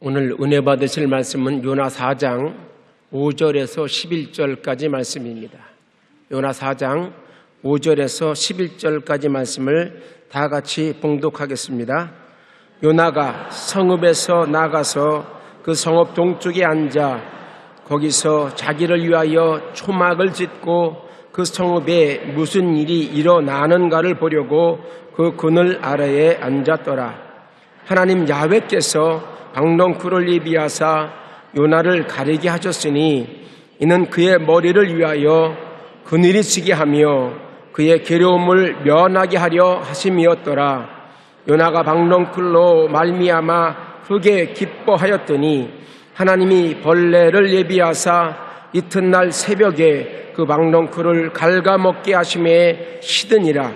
오늘 은혜 받으실 말씀은 요나 4장 5절에서 11절까지 말씀입니다. 요나 4장 5절에서 11절까지 말씀을 다 같이 봉독하겠습니다. 요나가 성읍에서 나가서 그 성읍 동쪽에 앉아 거기서 자기를 위하여 초막을 짓고 그 성읍에 무슨 일이 일어나는가를 보려고 그 그늘 아래에 앉았더라. 하나님 야훼께서 박넝쿨을 예비하사 요나를 가리게 하셨으니 이는 그의 머리를 위하여 그늘이 지게 하며 그의 괴로움을 면하게 하려 하심이었더라. 요나가 박넝쿨로 말미암아 흙에 기뻐하였더니 하나님이 벌레를 예비하사 이튿날 새벽에 그 박넝쿨을 갉아먹게 하심에 시드니라.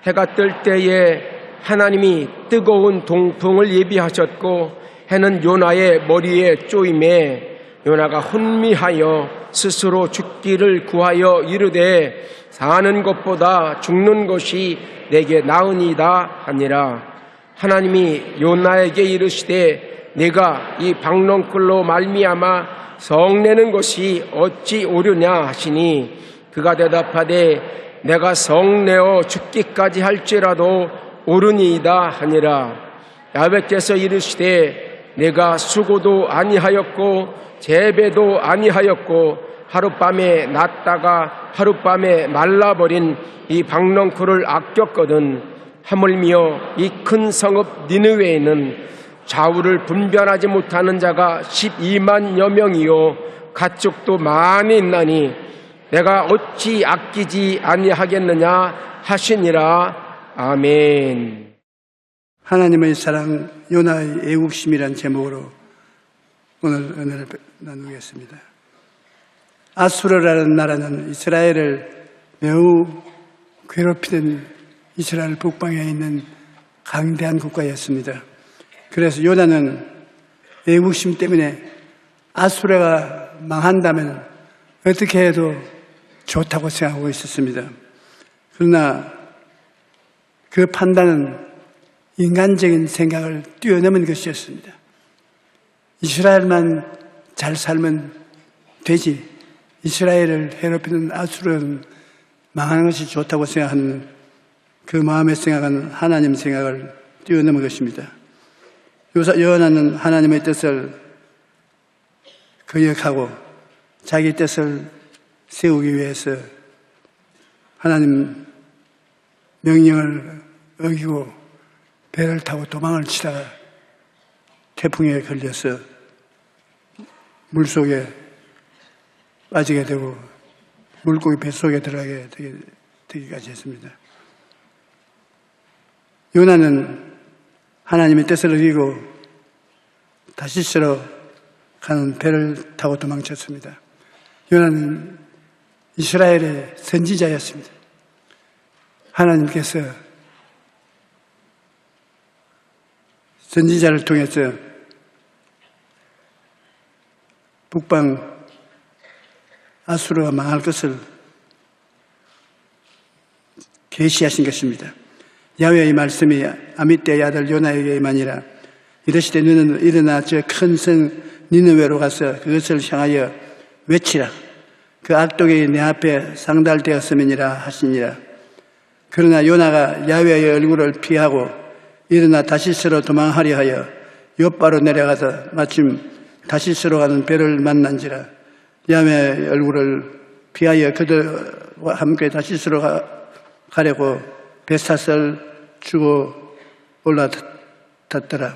해가 뜰 때에 하나님이 뜨거운 동풍을 예비하셨고 해는 요나의 머리에 쪼임에 요나가 혼미하여 스스로 죽기를 구하여 이르되 사는 것보다 죽는 것이 내게 나으니이다 하니라. 하나님이 요나에게 이르시되 내가 이 박넝쿨로 말미암아 성내는 것이 어찌 옳으냐 하시니 그가 대답하되 내가 성내어 죽기까지 할지라도 옳으니이다 하니라. 야훼께서 이르시되 내가 수고도 아니하였고 재배도 아니하였고 하룻밤에 났다가 하룻밤에 말라버린 이 박넝쿨을 아꼈거든. 하물며 이 큰 성읍 니느웨에는 좌우를 분별하지 못하는 자가 12만여 명이요 가축도 많이 있나니 내가 어찌 아끼지 아니하겠느냐 하시니라. 아멘. 하나님의 사랑, 요나의 애국심이란 제목으로 오늘 은혜를 나누겠습니다. 아수르라는 나라는 이스라엘을 매우 괴롭히던 이스라엘 북방에 있는 강대한 국가였습니다. 그래서 요나는 애국심 때문에 아수르가 망한다면 어떻게 해도 좋다고 생각하고 있었습니다. 그러나 그 판단은 인간적인 생각을 뛰어넘은 것이었습니다. 이스라엘만 잘 살면 되지, 이스라엘을 괴롭히는 아수르는 망하는 것이 좋다고 생각하는 그 마음의 생각은 하나님 생각을 뛰어넘은 것입니다. 요나는 하나님의 뜻을 거역하고 자기 뜻을 세우기 위해서 하나님 명령을 어기고 배를 타고 도망을 치다가 태풍에 걸려서 물속에 빠지게 되고 물고기 뱃속에 들어가게 되기까지 했습니다. 요나는 하나님의 뜻을 어기고 다시스로 가는 배를 타고 도망쳤습니다. 요나는 이스라엘의 선지자였습니다. 하나님께서 선지자를 통해서 북방 아수르가 망할 것을 계시하신 것입니다. 야훼의 말씀이 아미떼의 아들 요나에게만이라. 이르시되 너는 일어나 저 큰 성 니느웨로 가서 그것을 향하여 외치라. 그 악독이 내 앞에 상달되었음이니라 하시니라. 그러나 요나가 야훼의 얼굴을 피하고 일어나 다시스로 도망하려 하여 욥바로 내려가서 마침 다시스로 가는 배를 만난지라. 야훼의 얼굴을 피하여 그들과 함께 다시스로 가려고 뱃사슬 주고 올라탔더라.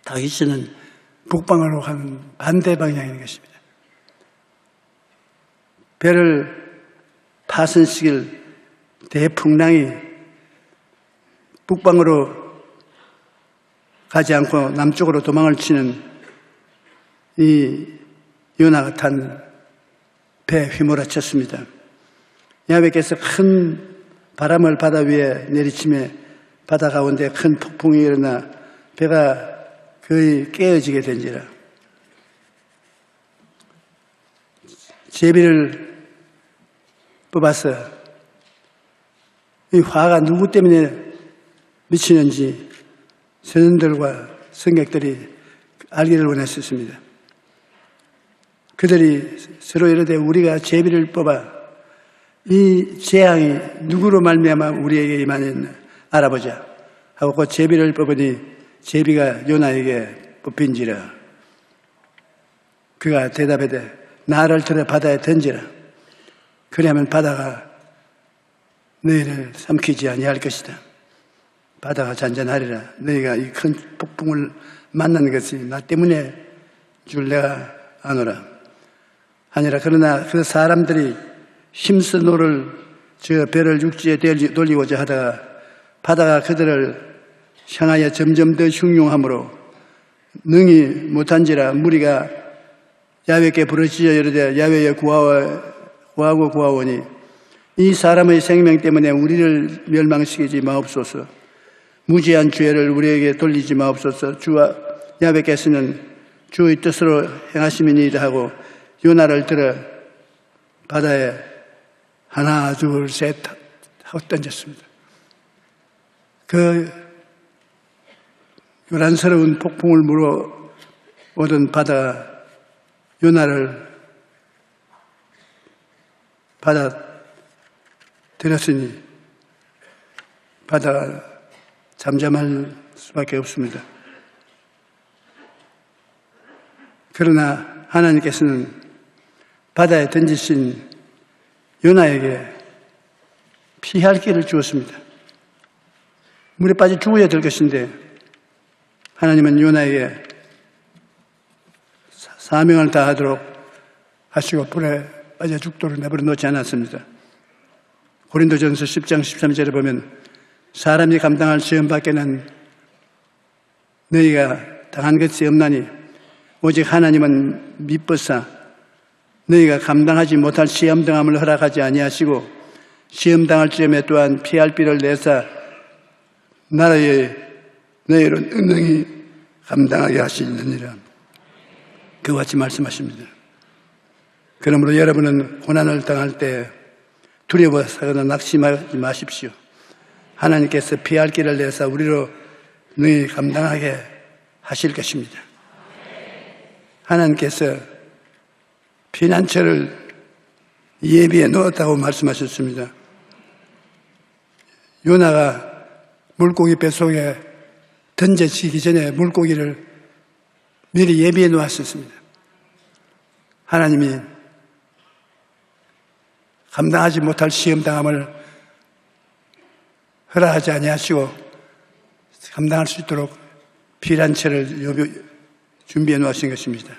다윗은 북방으로 가는 반대 방향인 것입니다. 배를 파선시킬 대풍랑이 북방으로 가지 않고 남쪽으로 도망을 치는 이 요나가 탄 배에 휘몰아쳤습니다. 야훼께서 큰 바람을 바다 위에 내리치며 바다 가운데 큰 폭풍이 일어나 배가 거의 깨어지게 된지라. 제비를 뽑아서 이 화가 누구 때문에 미치는지 선원들과 승객들이 알기를 원했었습니다. 그들이 서로 이르되 우리가 제비를 뽑아 이 재앙이 누구로 말미암아 우리에게 임하였나 알아보자 하고 그 제비를 뽑으니 제비가 요나에게 뽑힌지라. 그가 대답하되 나를 들어 바다에 던지라. 그리하면 바다가 너희를 삼키지 아니할 것이다. 바다가 잔잔하리라. 너희가 이 큰 폭풍을 만난 것이 나 때문에 줄 내가 아노라 하니라. 그러나 그 사람들이 힘써 노를 저 배를 육지에 돌리고자 하다가 바다가 그들을 향하여 점점 더 흉흉함으로 능히 못한지라. 무리가 야훼께 부르짖어 이르되 야훼여 구하고 구하오니 이 사람의 생명 때문에 우리를 멸망시키지 마옵소서. 무지한 죄를 우리에게 돌리지 마옵소서. 주와 야훼께서는 주의 뜻으로 행하심이니이다 하고 요나를 들어 바다에 하나 둘 셋 하고 던졌습니다. 그 요란스러운 폭풍을 물어오던 바다가 요나를 받아들였으니 바다가 잠잠할 수밖에 없습니다. 그러나 하나님께서는 바다에 던지신 요나에게 피할 길을 주었습니다. 물에 빠져 죽어야 될 것인데 하나님은 요나에게 사명을 다하도록 하시고 불에 빠져 죽도록 내버려 놓지 않았습니다. 고린도전서 10장 13절에 보면 사람이 감당할 시험 밖에는 너희가 당한 것이 없나니 오직 하나님은 미쁘사 너희가 감당하지 못할 시험 당함을 허락하지 아니하시고 시험 당할 즈음에 또한 피할 길을 내사 나라에 너희로 능히 감당하게 하시느니라. 그와 같이 말씀하십니다. 그러므로 여러분은 고난을 당할 때 두려워하거나 낙심하지 마십시오. 하나님께서 피할 길을 내사 우리로 능히 감당하게 하실 것입니다. 하나님께서 피난처를 예비해 놓았다고 말씀하셨습니다. 요나가 물고기 뱃속에 던져지기 전에 물고기를 미리 예비해 놓았었습니다. 하나님이 감당하지 못할 시험당함을 허락하지 아니하시고 감당할 수 있도록 피난처를 준비해 놓으신 것입니다.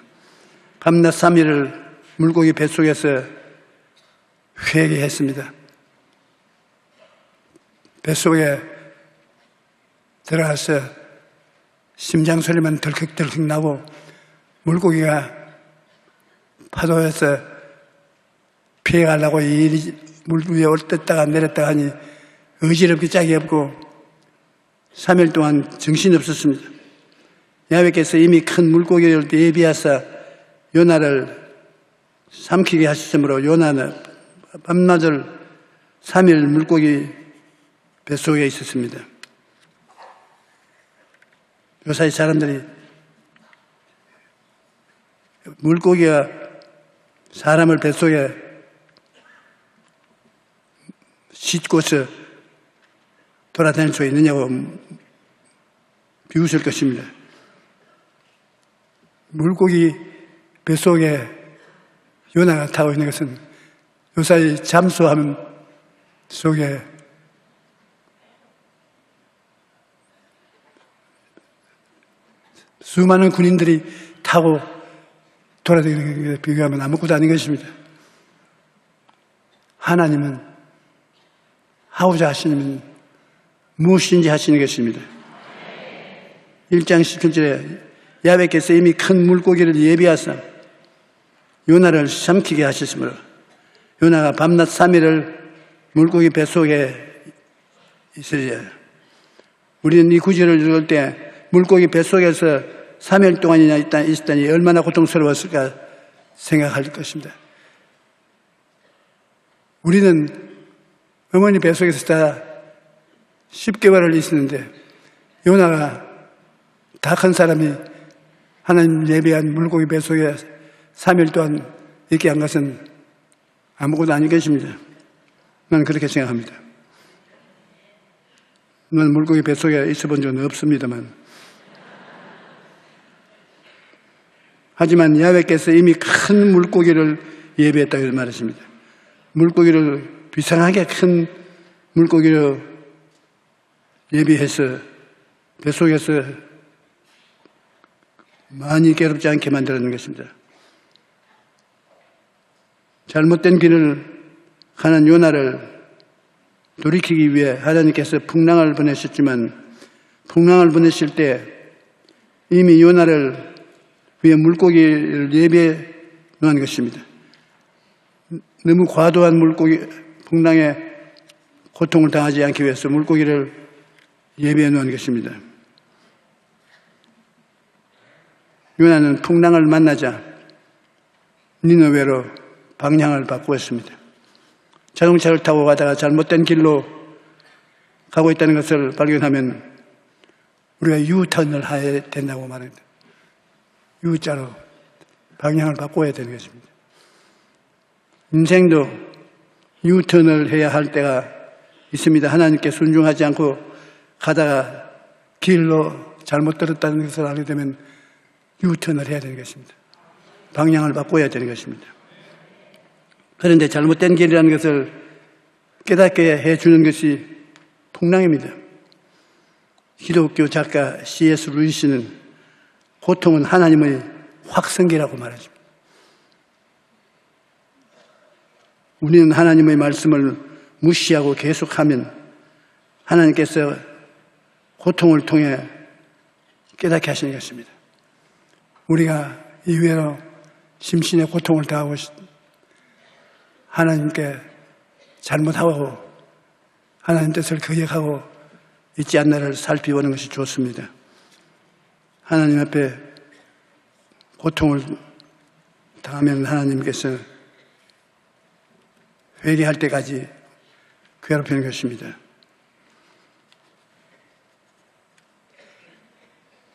밤낮 3일을 물고기 뱃속에서 회개했습니다. 뱃속에 들어가서 심장 소리만 덜컥덜컥 나고 물고기가 파도에서 피해가려고 물 위에 올렸다가 내렸다가 하니 의지롭게 짝이 없고 3일 동안 정신이 없었습니다. 야훼께서 이미 큰 물고기를 예비하사 요나를 삼키게 하셨으므로 요나는 밤낮을 3일 물고기 뱃속에 있었습니다. 요사이 사람들이 물고기가 사람을 뱃속에 싣고서 돌아다닐 수 있느냐고 비웃을 것입니다. 물고기 뱃속에 요나가 타고 있는 것은 요사이 잠수함 속에 수많은 군인들이 타고 돌아다니는 것에 비교하면 아무것도 아닌 것입니다. 하나님은 하고자 하시는 무엇인지 하시는 것입니다. 1장 17절에 야훼께서 이미 큰 물고기를 예비하사 요나를 삼키게 하셨으므로 요나가 밤낮 3일을 물고기 뱃속에 있으리라. 우리는 이 구절을 읽을 때 물고기 뱃속에서 3일 동안이나 있다니 얼마나 고통스러웠을까 생각할 것입니다. 우리는 어머니 뱃속에서 다 10개월을 있었는데 요나가 다 큰 사람이 하나님 예배한 물고기 뱃속에 3일 동안 있게 한 것은 아무것도 아닌 것입니다. 나는 그렇게 생각합니다. 나는 물고기 뱃속에 있어 본 적은 없습니다만, 하지만 야훼께서 이미 큰 물고기를 예배했다고 말했습니다. 물고기를 비상하게 큰 물고기를 예비해서 뱃속에서 많이 괴롭지 않게 만들어낸 것입니다. 잘못된 길을 가는 요나를 돌이키기 위해 하나님께서 풍랑을 보내셨지만, 풍랑을 보내실 때 이미 요나를 위해 물고기를 예비해 놓은 것입니다. 너무 과도한 물고기 풍랑에 고통을 당하지 않기 위해서 물고기를 예비해 놓은 것입니다. 요나는 풍랑을 만나자 니느웨로 방향을 바꾸었습니다. 자동차를 타고 가다가 잘못된 길로 가고 있다는 것을 발견하면 우리가 유턴을 해야 된다고 말합니다. U자로 방향을 바꿔야 되는 것입니다. 인생도 유턴을 해야 할 때가 있습니다. 하나님께 순종하지 않고 가다가 길로 잘못 들었다는 것을 알게 되면 유턴을 해야 되는 것입니다. 방향을 바꿔야 되는 것입니다. 그런데 잘못된 길이라는 것을 깨닫게 해주는 것이 풍랑입니다. 기독교 작가 C.S. 루이스는 고통은 하나님의 확성기라고 말하죠. 우리는 하나님의 말씀을 무시하고 계속하면 하나님께서 고통을 통해 깨닫게 하시는 것입니다. 우리가 이외로 심신의 고통을 당하고 하나님께 잘못하고 하나님 뜻을 거역하고 있지 않나를 살펴보는 것이 좋습니다. 하나님 앞에 고통을 당하면 하나님께서 회개할 때까지 괴롭히는 것입니다.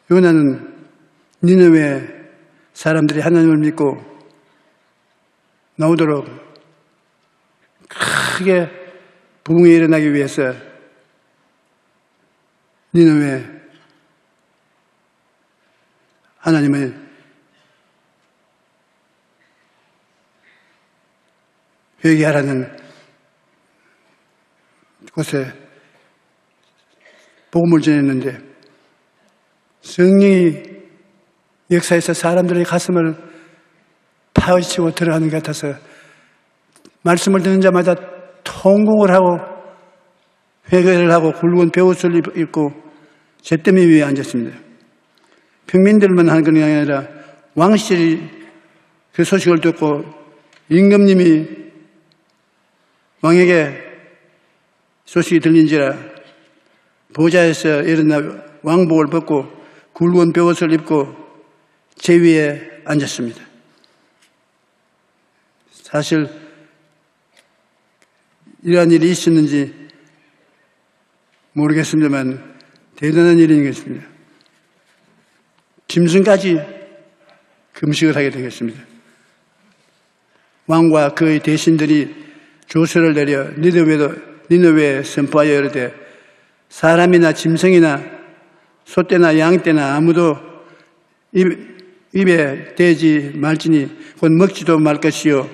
요나는 니느웨 사람들이 하나님을 믿고 나오도록 크게 부흥이 일어나기 위해서 니느웨 하나님의 회개하라는 곳에 복음을 전했는데 성령이 역사에서 사람들의 가슴을 파헤치고 들어가는 것 같아서 말씀을 듣는 자마다 통곡을 하고 회개를 하고 굵은 베옷을 입고 잿더미 위에 앉았습니다. 평민들만 하는 것이 아니라 왕실이 그 소식을 듣고 임금님이 왕에게 소식이 들린지라 보좌에서 일어나 왕복을 벗고 굵은 베옷을 입고 제 위에 앉았습니다. 사실 이러한 일이 있었는지 모르겠습니다만 대단한 일인 것입니다. 짐승까지 금식을 하게 되겠습니다. 왕과 그의 대신들이 조서를 내려 니느웨에 선포하여 이르되 사람이나 짐승이나 소떼나 양떼나 아무도 입에 대지 말지니 곧 먹지도 말 것이요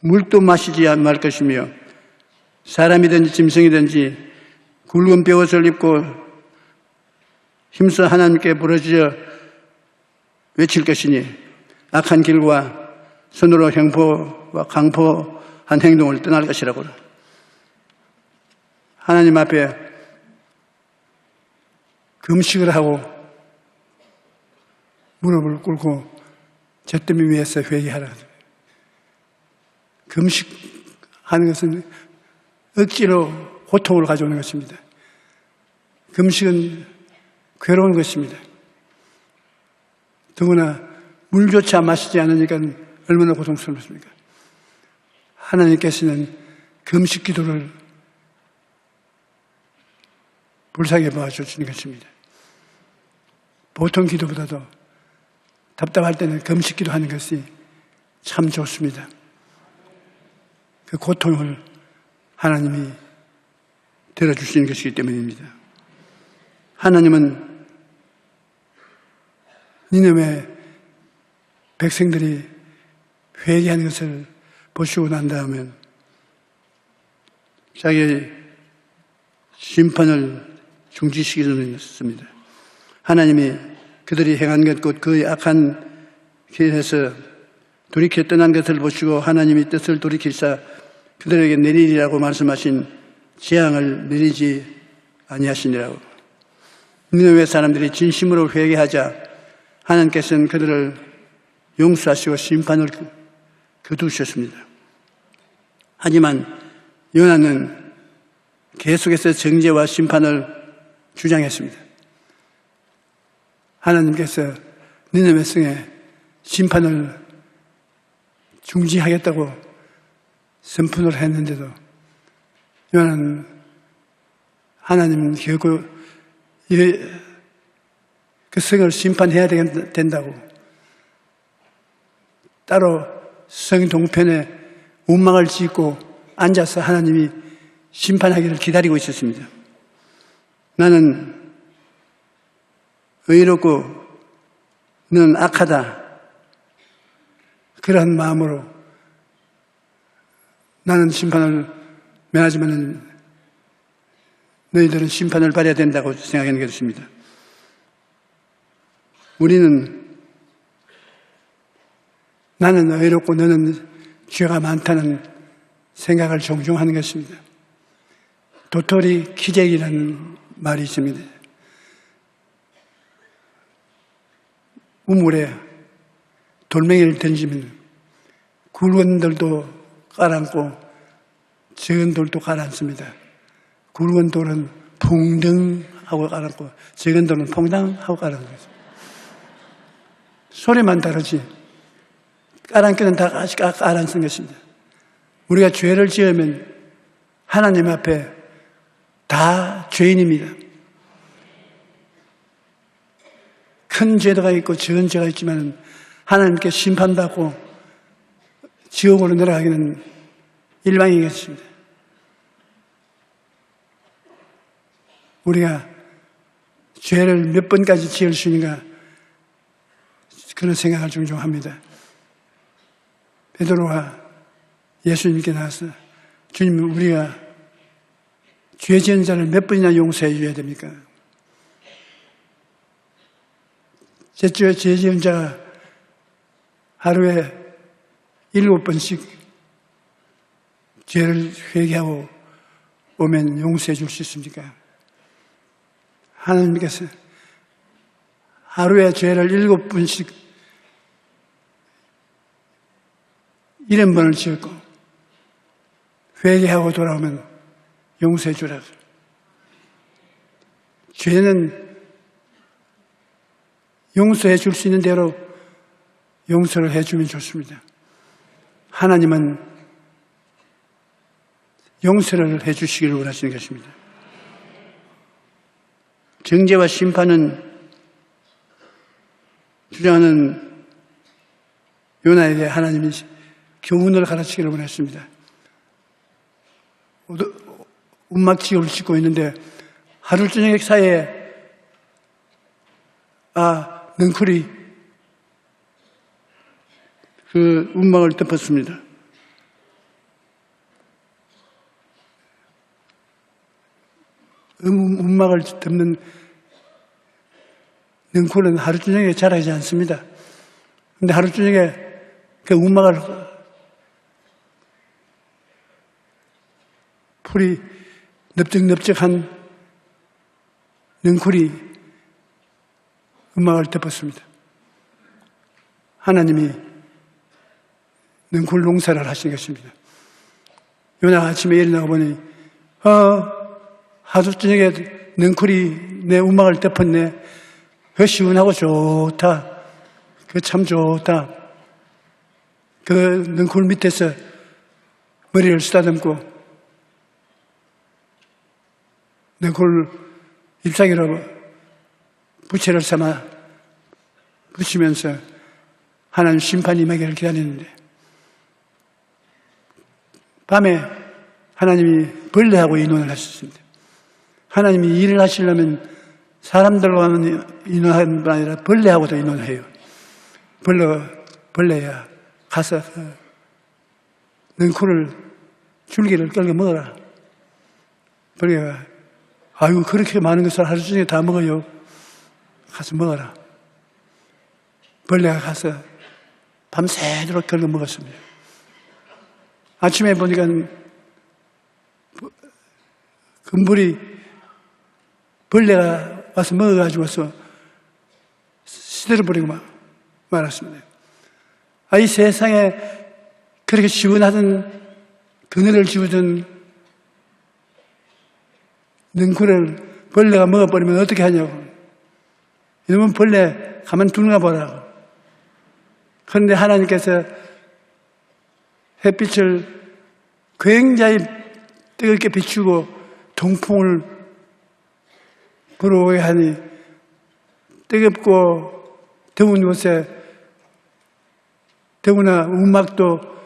물도 마시지 말 것이며 사람이든지 짐승이든지 굵은 베옷을 입고 힘써 하나님께 부르짖어 외칠 것이니 악한 길과 손으로 형포와 강포한 행동을 떠날 것이라고. 하나님 앞에 금식을 하고 무릎을 꿇고 잿더미 위에서 회개하라. 금식하는 것은 억지로 고통을 가져오는 것입니다. 금식은 괴로운 것입니다. 더구나 물조차 마시지 않으니까 얼마나 고통스럽습니까? 하나님께서는 금식 기도를 불쌍히 봐주시는 것입니다. 보통 기도보다도 답답할 때는 금식 기도하는 것이 참 좋습니다. 그 고통을 하나님이 들어주시는 것이기 때문입니다. 하나님은 니느웨 백성들이 회개하는 것을 보시고 난 다음에 자기의 심판을 중지시키셨습니다. 하나님이 그들이 행한 것 곧 그의 악한 길에서 돌이켜 떠난 것을 보시고 하나님이 뜻을 돌이키사 그들에게 내리리라고 말씀하신 재앙을 내리지 아니하시니라고. 니느웨 사람들이 진심으로 회개하자 하나님께서는 그들을 용서하시고 심판을 거두셨습니다. 하지만 요나는 계속해서 정죄와 심판을 주장했습니다. 하나님께서 니느웨 성에 심판을 중지하겠다고 선포를 했는데도 요나는 하나님 결국 그 성을 심판해야 된다고 따로 성 동편에 운막을 짓고 앉아서 하나님이 심판하기를 기다리고 있었습니다. 나는 의롭고 너는 악하다. 그러한 마음으로 나는 심판을 면하지만 너희들은 심판을 받아야 된다고 생각하는 것입니다. 우리는 나는 의롭고 너는 죄가 많다는 생각을 종종 하는 것입니다. 도토리 키재기라는 말이 있습니다. 우물에 돌멩이를 던지면 굵은 돌도 깔아앉고 적은 돌도 깔아앉습니다. 굵은 돌은 붕덩하고 깔아앉고 적은 돌은 퐁당하고 깔아앉습니다. 소리만 다르지 깔아앉기는 다 깔아앉은 것입니다. 우리가 죄를 지으면 하나님 앞에 다 죄인입니다. 큰 죄가 있고 적은 죄가 있지만 하나님께 심판받고 지옥으로 내려가기는 일방이겠습니다. 우리가 죄를 몇 번까지 지을 수 있는가 그런 생각을 종종 합니다. 베드로가 예수님께 나와서 주님 우리가 죄 지은 자를 몇 번이나 용서해 줘야 됩니까? 죄 지은 자가 하루에 7번씩 죄를 회개하고 오면 용서해 줄 수 있습니까? 하나님께서 하루에 죄를 7번씩 70번을 지었고 회개하고 돌아오면 용서해 주라고. 죄는 용서해 줄 수 있는 대로 용서를 해주면 좋습니다. 하나님은 용서를 해주시기를 원하시는 것입니다. 정죄와 심판은 주장하는 요나에게 하나님이 교훈을 가르치기를 원했습니다. 운막지옥을 짓고 있는데 하루 저녁 사이에 능쿨이 그 운막을 덮었습니다. 운막을 덮는 능쿨은 하루 저녁에 자라지 않습니다. 그런데 하루 저녁에 그 운막을 풀이 넓적넓적한 능쿨이 운막을 덮었습니다. 하나님이 능쿨 농사를 하신 것입니다. 요나가 아침에 일어나고 보니 하루 저녁에 능쿨이 내 운막을 덮었네. 그 시원하고 좋다. 그 참 좋다. 그 능쿨 밑에서 머리를 쓰다듬고 능쿨 잎사귀로 부채를 삼아 붙이면서 하나님 심판이 임하기를 기다리는데, 밤에 하나님이 벌레하고 의논을 하셨습니다. 하나님이 일을 하시려면 사람들과는 의논하는 게 아니라 벌레하고도 의논을 해요. 벌레야 가서 능쿨을 줄기를 끌고 먹어라. 벌레가 아이고 그렇게 많은 것을 하루 종일 다 먹어요. 가서 먹어라. 벌레가 가서 밤새도록 끌고 먹었습니다. 아침에 보니까 금불이 벌레가 와서 먹어가지고서 시들어버리고 말았습니다. 이 세상에 그렇게 시원하던 그늘을 지우던 능쿨을 벌레가 먹어버리면 어떻게 하냐고. 이놈은 벌레 가만 두는가 보라고. 그런데 하나님께서 햇빛을 굉장히 뜨겁게 비추고 동풍을 불어오게 하니 뜨겁고 더운 곳에 더구나 움막도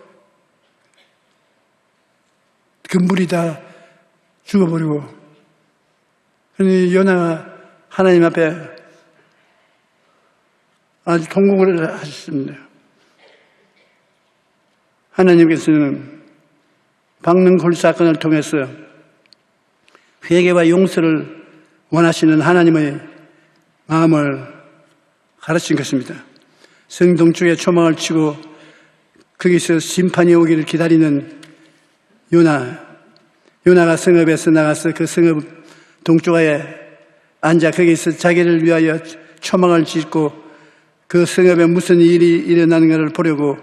금불이 다 죽어버리고, 그러니 요나가 하나님 앞에 아주 통곡을 하셨습니다. 하나님께서는 박능쿨 사건을 통해서 회개와 용서를 원하시는 하나님의 마음을 가르친 것입니다. 성동쪽에 초막을 치고 거기서 심판이 오기를 기다리는 요나가 성읍에서 나가서 그 성읍 동쪽에 앉아 거기서 자기를 위하여 초막을 짓고 그 성읍에 무슨 일이 일어나는 것을 보려고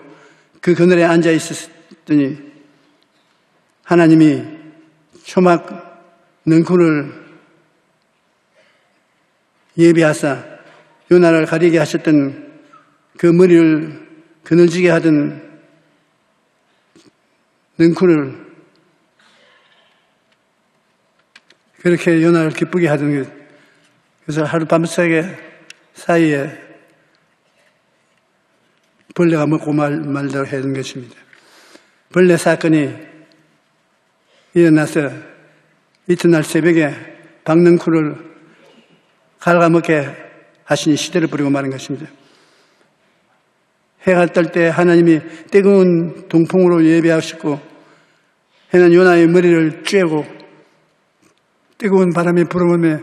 그 그늘에 앉아 있었더니 하나님이 초막 능쿨을 예비하사 요나를 가리게 하셨던 그 머리를 그늘지게 하던 능쿨을 그렇게 요나를 기쁘게 하던 것, 그래서 하룻밤새게 사이에 벌레가 먹고 말도록 해야 하는 것입니다. 벌레 사건이 일어나서 이튿날 새벽에 박능쿨을 갉아먹게 하시니 시대를 부리고 마는 것입니다. 해가 뜰 때 하나님이 뜨거운 동풍으로 예비하셨고 해는 요나의 머리를 쬐고 뜨거운 바람이 불어오며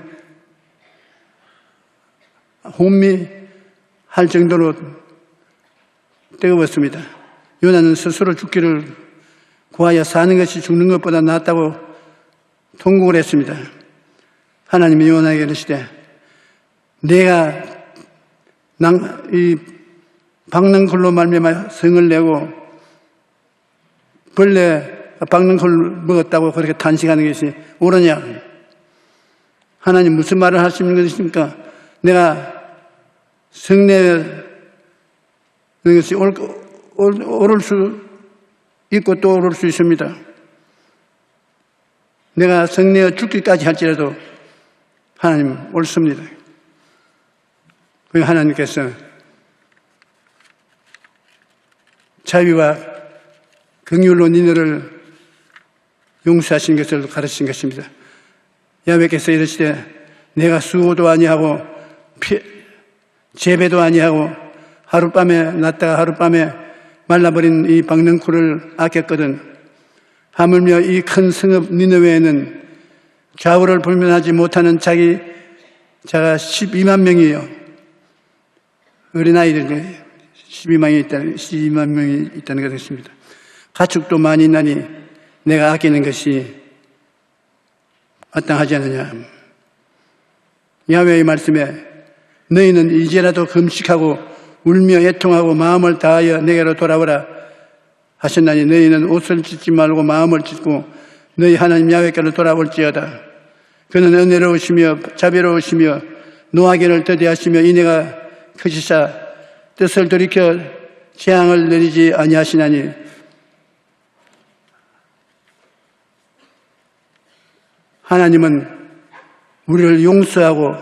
혼미할 정도로 뜨거웠습니다. 요나는 스스로 죽기를 구하여 사는 것이 죽는 것보다 낫다고 통곡을 했습니다. 하나님이 요나에게 이르시되 내가 이 박능쿨로 말미암아 성을 내고 벌레가 박능쿨 먹었다고 그렇게 탄식하는 것이 옳으냐? 하나님 무슨 말을 하시는 것입니까? 내가 성내는 것이 옳을 수 있고 또 옳을 수 있습니다. 내가 성내어 죽기까지 할지라도 하나님 옳습니다. 하나님께서 자비와 긍휼로 너희를 용서하신 것을 가르친 것입니다. 야훼께서 이르시되 내가 수고도 아니하고 재배도 아니하고 하룻밤에 났다가 하룻밤에 말라버린 이 박능쿨을 아꼈거든 하물며 이 큰 성읍 니느웨에는 좌우를 불면하지 못하는 자가 12만 명이에요. 어린아이들 12만 명이 있다는 것입니다. 가축도 많이 있나니 내가 아끼는 것이 마땅하지 않느냐. 야훼의 말씀에 너희는 이제라도 금식하고 울며 애통하고 마음을 다하여 내게로 돌아오라 하셨나니 너희는 옷을 찢지 말고 마음을 찢고 너희 하나님 야훼께로 돌아올지어다. 그는 은혜로우시며 자비로우시며 노하기를 더디하시며 인애가 크시사 뜻을 돌이켜 재앙을 내리지 아니하시나니 하나님은 우리를 용서하고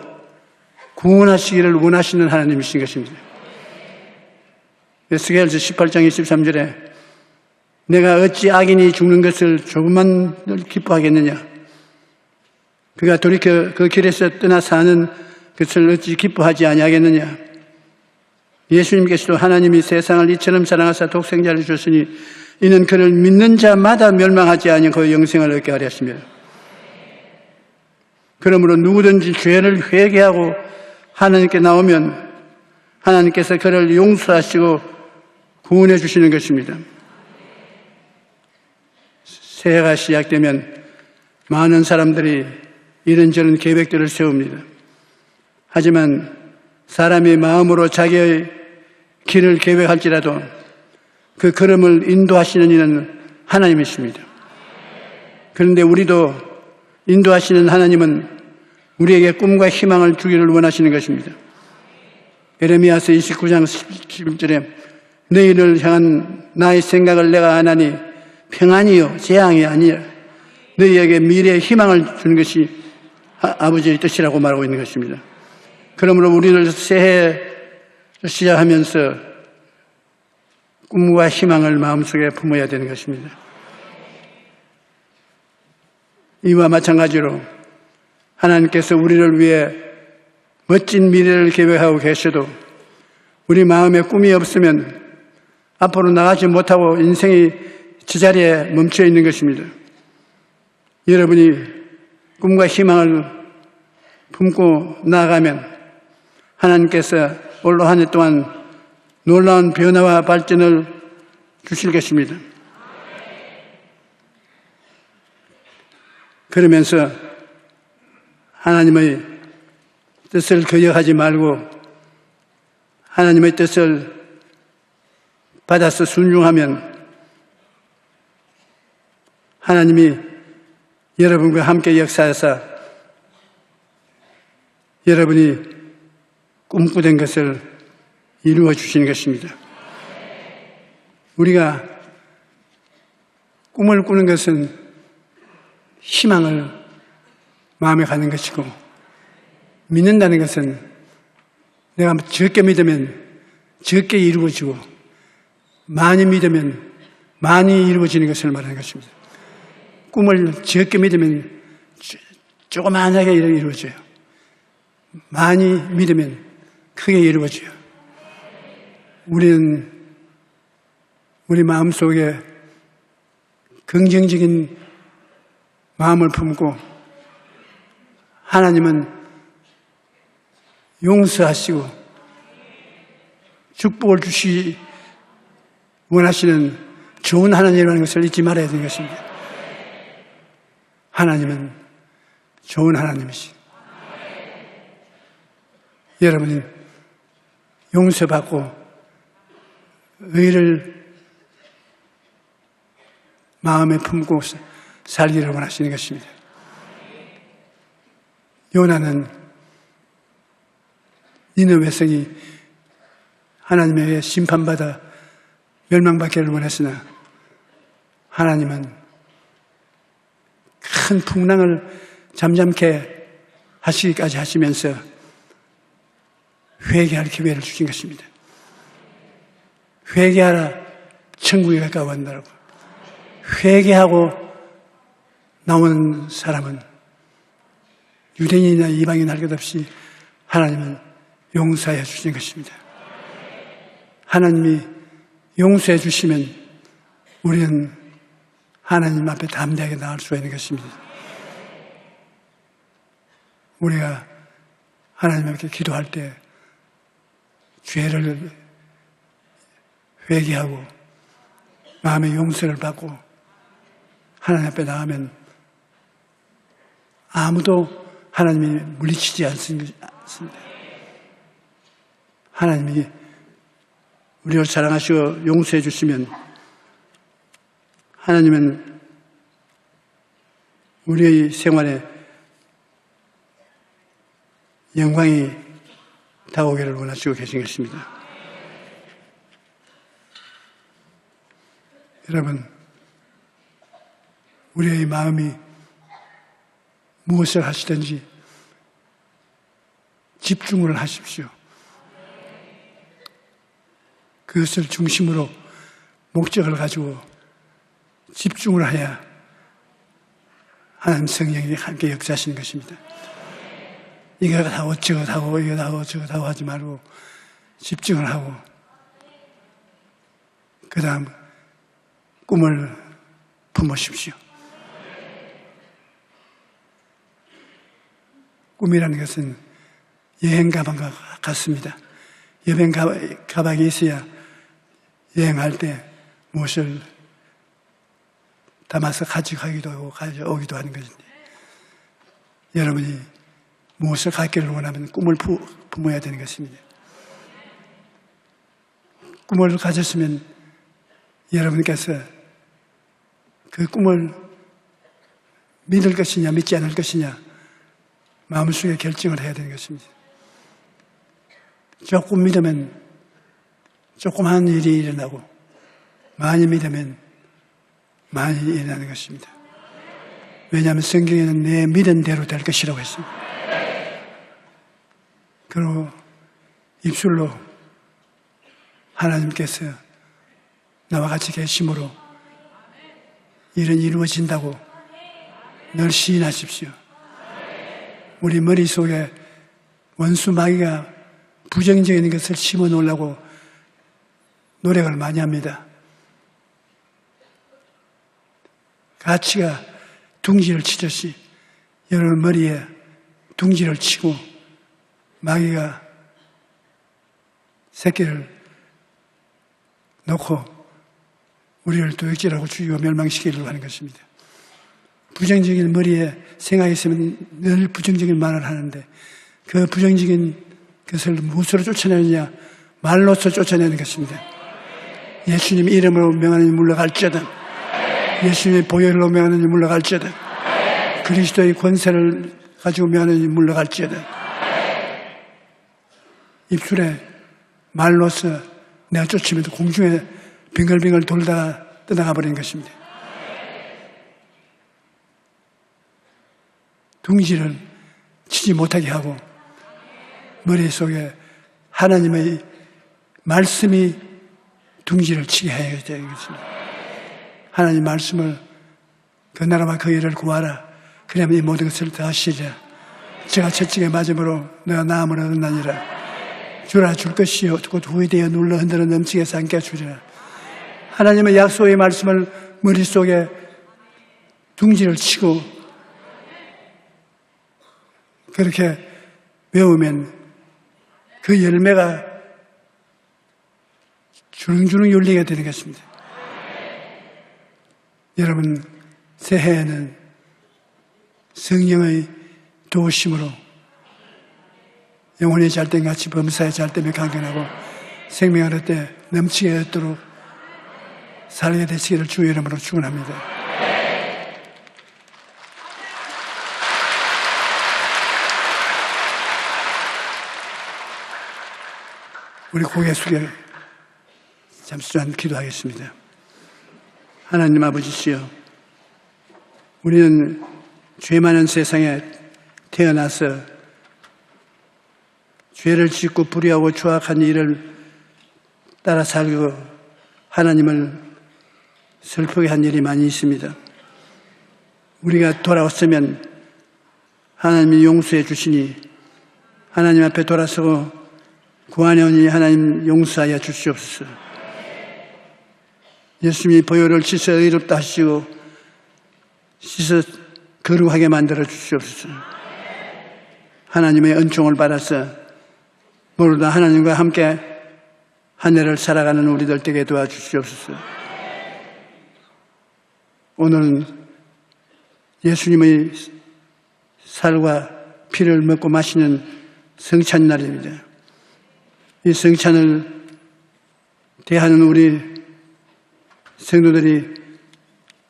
구원하시기를 원하시는 하나님이신 것입니다. 에스겔서 18장 23절에 내가 어찌 악인이 죽는 것을 조금만 기뻐하겠느냐, 그가 돌이켜 그 길에서 떠나 사는 것을 어찌 기뻐하지 아니하겠느냐. 예수님께서도 하나님이 세상을 이처럼 사랑하사 독생자를 주셨으니 이는 그를 믿는 자마다 멸망하지 아니하고 영생을 얻게 하려 하십니다. 그러므로 누구든지 죄를 회개하고 하나님께 나오면 하나님께서 그를 용서하시고 구원해 주시는 것입니다. 새해가 시작되면 많은 사람들이 이런저런 계획들을 세웁니다. 하지만 사람이 마음으로 자기의 길을 계획할지라도 그 걸음을 인도하시는 이는 하나님이십니다. 그런데 우리도 인도하시는 하나님은 우리에게 꿈과 희망을 주기를 원하시는 것입니다. 에레미야서 29장 11절에 너희를 향한 나의 생각을 내가 아나니 평안이요 재앙이 아니라 너희에게 미래의 희망을 주는 것이 아버지의 뜻이라고 말하고 있는 것입니다. 그러므로 우리를 새해 시작하면서 꿈과 희망을 마음속에 품어야 되는 것입니다. 이와 마찬가지로 하나님께서 우리를 위해 멋진 미래를 계획하고 계셔도 우리 마음에 꿈이 없으면 앞으로 나가지 못하고 인생이 제자리에 멈춰 있는 것입니다. 여러분이 꿈과 희망을 품고 나아가면 하나님께서 올 한 해 동안 놀라운 변화와 발전을 주실 것입니다. 그러면서 하나님의 뜻을 거역하지 말고 하나님의 뜻을 받아서 순종하면 하나님이 여러분과 함께 역사하사 여러분이 꿈꾸던 것을 이루어 주시는 것입니다. 우리가 꿈을 꾸는 것은 희망을 마음에 갖는 것이고, 믿는다는 것은 내가 적게 믿으면 적게 이루어지고 많이 믿으면 많이 이루어지는 것을 말하는 것입니다. 꿈을 적게 믿으면 조그만하게 이루어져요. 많이 믿으면 크게 이루어져요. 우리는 우리 마음속에 긍정적인 마음을 품고 하나님은 용서하시고 축복을 주시 원하시는 좋은 하나님이라는 것을 잊지 말아야 되는 것입니다. 하나님은 좋은 하나님이시죠. 여러분은 용서받고 의를 마음에 품고 살기를 원하시는 것입니다. 요나는 니느웨 성이 하나님에게 심판받아 멸망받기를 원했으나 하나님은 큰 풍랑을 잠잠케 하시기까지 하시면서 회개할 기회를 주신 것입니다. 회개하라, 천국에 가까워한다고. 회개하고 나오는 사람은 유대인이나 이방인 할 것 없이 하나님은 용서해 주시는 것입니다. 하나님이 용서해 주시면 우리는 하나님 앞에 담대하게 나갈 수가 있는 것입니다. 우리가 하나님 앞에 기도할 때 죄를 회개하고 마음의 용서를 받고 하나님 앞에 나가면 아무도 하나님이 물리치지 않습니다. 하나님이 우리를 사랑하시고 용서해 주시면 하나님은 우리의 생활에 영광이 다가오기를 원하시고 계신 것입니다. 여러분, 우리의 마음이 무엇을 하시든지 집중을 하십시오. 그것을 중심으로 목적을 가지고 집중을 해야 하나님 성령이 함께 역사하시는 것입니다. 이거 하고 저거 하고 이거 하고 저거 하고 하지 말고 집중을 하고 그 다음 꿈을 품으십시오. 꿈이라는 것은 여행 가방과 같습니다. 여행 가방이 있어야 여행할 때 무엇을 담아서 가져가기도 하고 가져오기도 하는 것인데, 여러분이 무엇을 갖기를 원하면 꿈을 품어야 되는 것입니다. 꿈을 가졌으면 여러분께서 그 꿈을 믿을 것이냐 믿지 않을 것이냐 마음속에 결정을 해야 되는 것입니다. 조금 믿으면 조그마한 일이 일어나고 많이 믿으면 많이 일어나는 것입니다. 왜냐하면 성경에는 내 믿은 대로 될 것이라고 했습니다. 그리고 입술로 하나님께서 나와 같이 계심으로 일은 이루어진다고 늘 시인하십시오. 우리 머릿속에 원수 마귀가 부정적인 것을 심어놓으려고 노력을 많이 합니다. 가치가 둥지를 치듯이 여러분 머리에 둥지를 치고 마귀가 새끼를 놓고 우리를 도둑질하고 죽이고 멸망시키려고 하는 것입니다. 부정적인 머리에 생각이 있으면 늘 부정적인 말을 하는데 그 부정적인 것을 무엇으로 쫓아내느냐? 말로서 쫓아내는 것입니다. 예수님 이름으로 명하는 이 물러갈지어다. 예수님의 보혈로 명하는 이 물러갈지어다. 그리스도의 권세를 가지고 명하는 이 물러갈지어다. 입술에 말로서 내가 쫓으면 공중에 빙글빙글 돌다가 떠나가 버리는 것입니다. 둥지를 치지 못하게 하고 머릿속에 하나님의 말씀이 둥지를 치게 해야 되는 것입니다. 하나님 말씀을 그 나라와 그 일을 구하라. 그러면 이 모든 것을 다 하시리라. 제가 채찍에 맞음으로 너가 나음을 얻었나니라. 주라 줄 것이요 곧 후회되어 눌러 흔들어 넘치게 삼게 주리라. 하나님의 약속의 말씀을 머릿속에 둥지를 치고 그렇게 외우면 그 열매가 주릉주릉 열리게 되는 것입니다. 여러분, 새해에는 성령의 도우심으로 영혼의 잘됨같이 범사의 잘됨에 강건하고 생명을 얻되 넘치게 얻도록 살게 되시기를 주의 이름으로 축원합니다. 우리 고개 숙여 잠시만 기도하겠습니다. 하나님 아버지시여, 우리는 죄 많은 세상에 태어나서 죄를 짓고 불의하고 추악한 일을 따라 살고 하나님을 슬프게 한 일이 많이 있습니다. 우리가 돌아왔으면 하나님이 용서해 주시니 하나님 앞에 돌아서고 구하려니 하나님 용서하여 주시옵소서. 예수님이 보혈을 씻어 의롭다 하시고 씻어 거룩하게 만들어 주시옵소서. 하나님의 은총을 받아서 모두 하나님과 함께 한 해를 살아가는 우리들 되게 도와주시옵소서. 오늘은 예수님의 살과 피를 먹고 마시는 성찬날입니다. 이 성찬을 대하는 우리 성도들이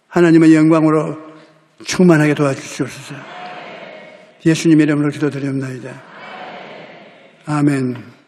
하나님의 영광으로 충만하게 도와주시옵소서. 예수님 이름으로 기도드리옵나이다. 아멘.